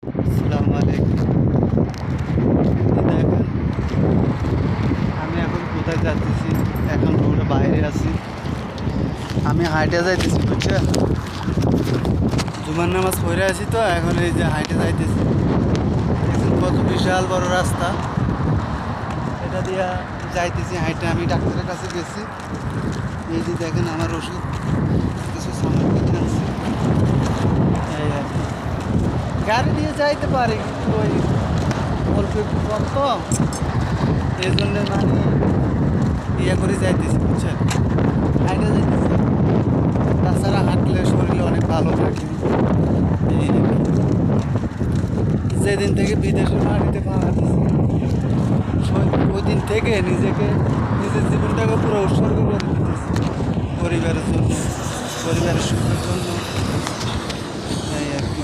আসসালামু আলাইকুম। দেখেন আমি এখন কোথায় যাচ্ছি, এখন রোডে বাইরে আছি। আমি হাইটে যাইতেছি, বুঝছো? জুমার নামাজ পড়ে আছি, তো এখন এই যে হাইটে যাইতেছি। দেখুন কত বিশাল বড় রাস্তা, এটা দিয়া যাইতেছি হাইটে। আমি ডাক্তারের কাছে গেছি। এই যে দেখেন আমার ওষুধ কিছু সামান কিনে আনছি, এই আর কি। গাড়ি দিয়ে যাইতে পারি, কিন্তু ওই অল্প একটু কম তো, এই জন্য মানে ইয়ে করে যাইতেছি, বুঝছেন? হাইটে যাইতেছি। তাছাড়া হাঁটলে শরীরে অনেক ভালো থাকে। এই আর কি। যেদিন থেকে বিদেশের মাটিতে পা দিছি, ওই দিন থেকে নিজের জীবনটাকে পুরো উৎসর্গ করে দিতেছি পরিবারের জন্য, পরিবারের সুখের জন্য, এই আর কি।